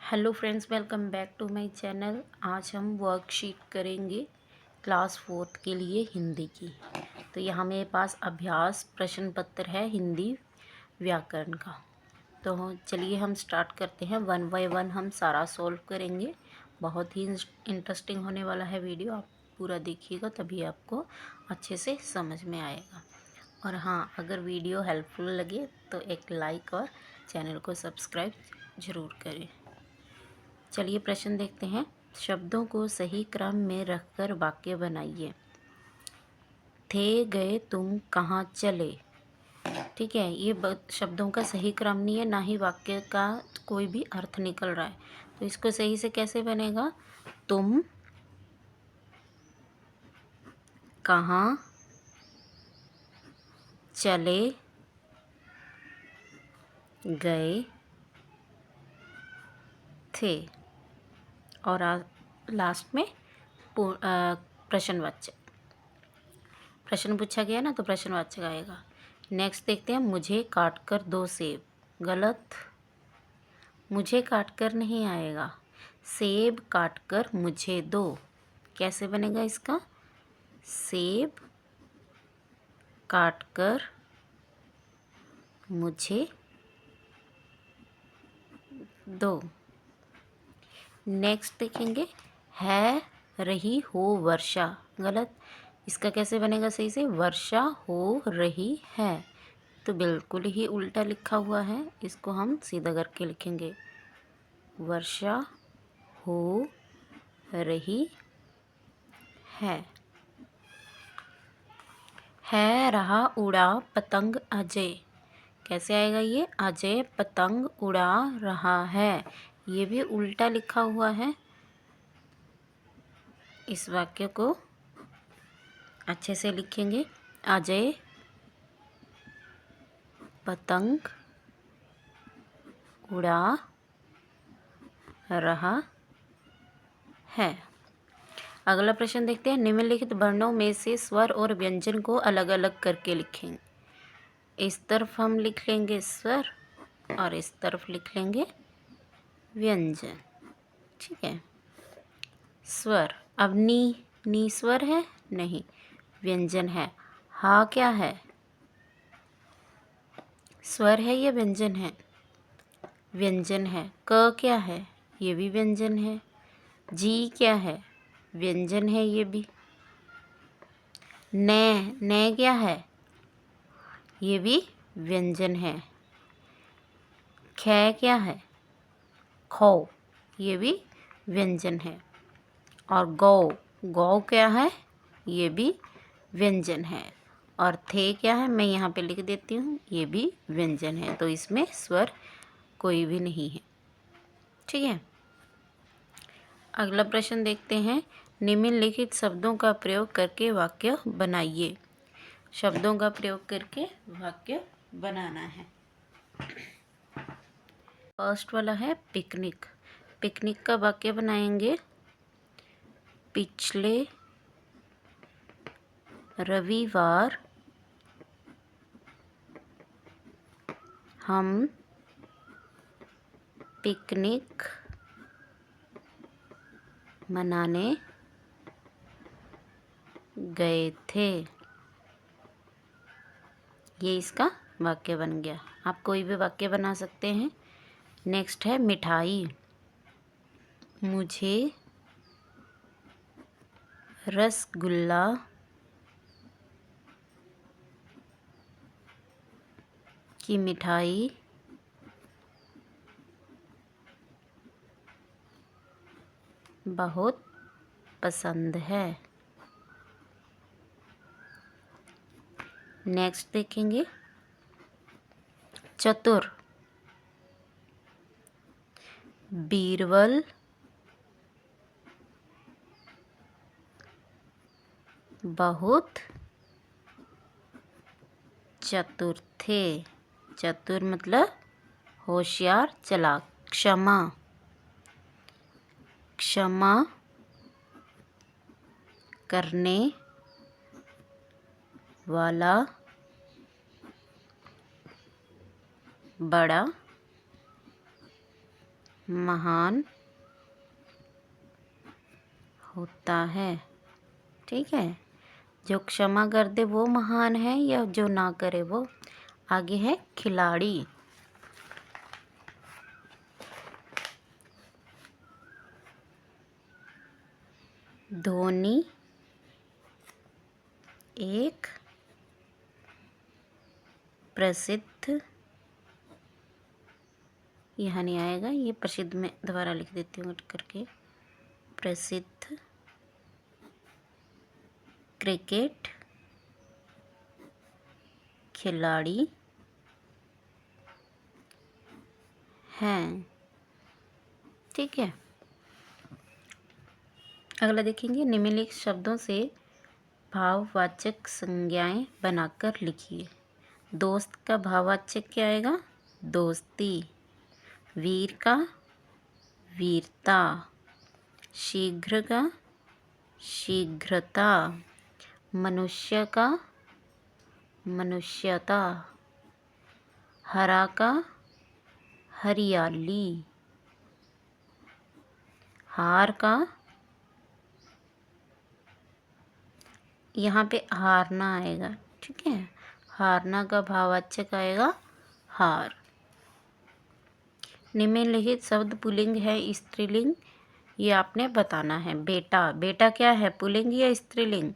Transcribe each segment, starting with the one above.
Hello friends, welcome back to my channel. आज हम worksheet करेंगे क्लास 4 के लिए हिंदी की। तो यहाँ मेरे पास अभ्यास प्रश्न पत्र है हिंदी व्याकरण का। तो चलिए हम स्टार्ट करते हैं। 1 बाय 1 हम सारा सॉल्व करेंगे। बहुत ही इंटरेस्टिंग होने वाला है वीडियो, आप पूरा देखिएगा तभी आपको अच्छे से समझ में आएगा। और हाँ, अगर वीडियो हेल्पफुल लगे तो एक लाइक और चैनल को सब्सक्राइब ज़रूर करें। चलिए प्रश्न देखते हैं। शब्दों को सही क्रम में रखकर वाक्य बनाइए। थे गए तुम कहाँ चले। ठीक है, ये शब्दों का सही क्रम नहीं है, ना ही वाक्य का कोई भी अर्थ निकल रहा है। तो इसको सही से कैसे बनेगा? तुम कहाँ चले गए थे, और लास्ट में प्रश्नवाचक। प्रश्न पूछा गया ना, तो प्रश्नवाचक आएगा। नेक्स्ट देखते हैं। मुझे काट कर 2 सेब। गलत, मुझे काट कर नहीं आएगा। सेब काट कर मुझे दो। कैसे बनेगा इसका? सेब काट कर मुझे दो। नेक्स्ट देखेंगे। है रही हो वर्षा। गलत, इसका कैसे बनेगा सही से? वर्षा हो रही है। तो बिल्कुल ही उल्टा लिखा हुआ है, इसको हम सीधा करके लिखेंगे। वर्षा हो रही है रहा उड़ा पतंग अजय। कैसे आएगा ये? अजय पतंग उड़ा रहा है। ये भी उल्टा लिखा हुआ है। इस वाक्य को अच्छे से लिखेंगे। अजय पतंग उड़ा रहा है। अगला प्रश्न देखते हैं। निम्नलिखित वर्णों में से स्वर और व्यंजन को अलग अलग करके लिखें। इस तरफ हम लिख लेंगे स्वर और इस तरफ लिख लेंगे व्यंजन। ठीक है। स्वर, अब नी स्वर है? नहीं, व्यंजन है। हा क्या है? स्वर है या व्यंजन है? व्यंजन है। क क्या है? ये भी व्यंजन है। जी क्या है? व्यंजन है ये भी। ने क्या है? ये भी व्यंजन है। ख क्या है? खो, ये भी व्यंजन है। और गौ क्या है? ये भी व्यंजन है। और थे क्या है? मैं यहाँ पे लिख देती हूँ, ये भी व्यंजन है। तो इसमें स्वर कोई भी नहीं है। ठीक है। अगला प्रश्न देखते हैं। निम्नलिखित शब्दों का प्रयोग करके वाक्य बनाइए। शब्दों का प्रयोग करके वाक्य बनाना है। फर्स्ट वाला है पिकनिक। पिकनिक का वाक्य बनाएंगे। पिछले रविवार हम पिकनिक मनाने गए थे। ये इसका वाक्य बन गया। आप कोई भी वाक्य बना सकते हैं। नेक्स्ट है मिठाई। मुझे रसगुल्ला की मिठाई बहुत पसंद है। नेक्स्ट देखेंगे। चतुर। बीरबल बहुत चतुर थे। चतुर मतलब होशियार, चालाक। क्षमा करने वाला बड़ा महान होता है। ठीक है, जो क्षमा कर दे वो महान है या जो ना करे वो। आगे है खिलाड़ी। धोनी एक प्रसिद्ध, यहाँ नहीं आएगा, ये प्रसिद्ध में दोबारा लिख देती हूँ करके, प्रसिद्ध क्रिकेट खिलाड़ी हैं। ठीक है, अगला देखेंगे, निम्नलिखित शब्दों से भाववाचक संज्ञाएं बनाकर लिखिए। दोस्त का भाववाचक क्या आएगा? दोस्ती। वीर का वीरता। शीघ्र का शीघ्रता। मनुष्य का मनुष्यता। हरा का हरियाली। हार का, यहाँ पे हारना आएगा। ठीक है, हारना का भाववाचक आएगा हार। निम्नलिखित शब्द पुल्लिंग है स्त्रीलिंग, ये आपने बताना है। बेटा, बेटा क्या है, पुल्लिंग या स्त्रीलिंग?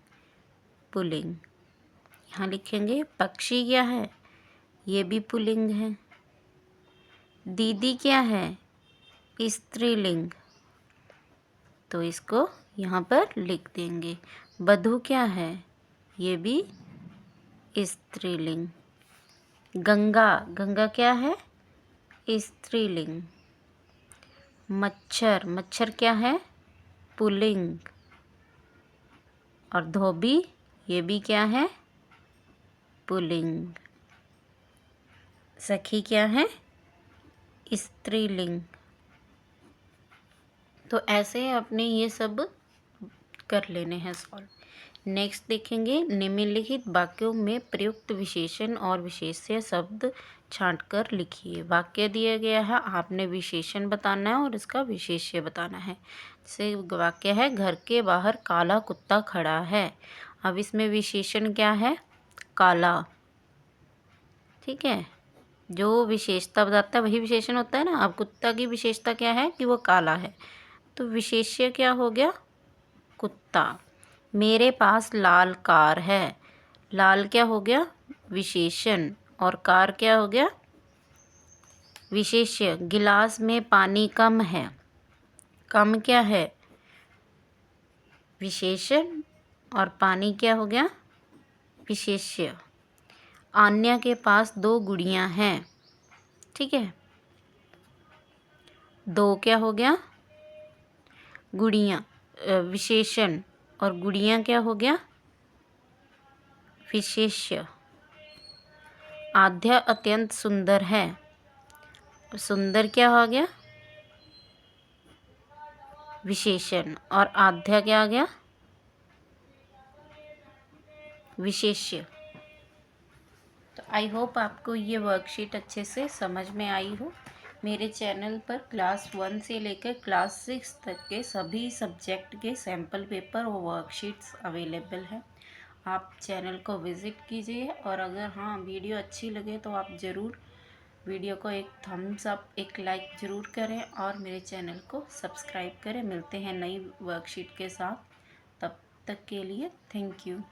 पुल्लिंग। यहाँ लिखेंगे। पक्षी क्या है, ये भी पुल्लिंग है। दीदी क्या है, स्त्रीलिंग, तो इसको यहाँ पर लिख देंगे। वधू क्या है, ये भी स्त्रीलिंग। गंगा, गंगा क्या है, स्त्रीलिंग। मच्छर, मच्छर क्या है, पुल्लिंग। और धोबी, ये भी क्या है, पुल्लिंग। सखी क्या है, स्त्रीलिंग। तो ऐसे अपने ये सब कर लेने हैं सॉल्व। नेक्स्ट देखेंगे, निम्नलिखित वाक्यों में प्रयुक्त विशेषण और विशेष्य शब्द छांटकर लिखिए। वाक्य दिया गया है, आपने विशेषण बताना है और इसका विशेष्य बताना है। जैसे वाक्य है, घर के बाहर काला कुत्ता खड़ा है। अब इसमें विशेषण क्या है, काला। ठीक है, जो विशेषता बताता है वही विशेषण होता है ना। अब कुत्ता की विशेषता क्या है कि वो काला है, तो विशेष्य क्या हो गया, कुत्ता। मेरे पास लाल कार है। लाल क्या हो गया, विशेषण, और कार क्या हो गया, विशेष्य। गिलास में पानी कम है। कम क्या है, विशेषण, और पानी क्या हो गया, विशेष्य। आन्या के पास 2 गुड़ियाँ हैं। ठीक है, 2 क्या हो गया, गुड़ियाँ, विशेषण, और गुड़ियाँ क्या हो गया, विशेष्य। आध्या अत्यंत सुंदर है। सुंदर क्या हो गया, विशेषण, और आध्या क्या आ गया, विशेष्य। तो आई होप आपको ये वर्कशीट अच्छे से समझ में आई हो। मेरे चैनल पर क्लास 1 से लेकर क्लास 6 तक के सभी सब्जेक्ट के सैम्पल पेपर और वर्कशीट्स अवेलेबल हैं। आप चैनल को विज़िट कीजिए, और अगर हाँ वीडियो अच्छी लगे तो आप ज़रूर वीडियो को एक थम्स अप, एक लाइक ज़रूर करें, और मेरे चैनल को सब्सक्राइब करें। मिलते हैं नई वर्कशीट के साथ, तब तक के लिए थैंक यू।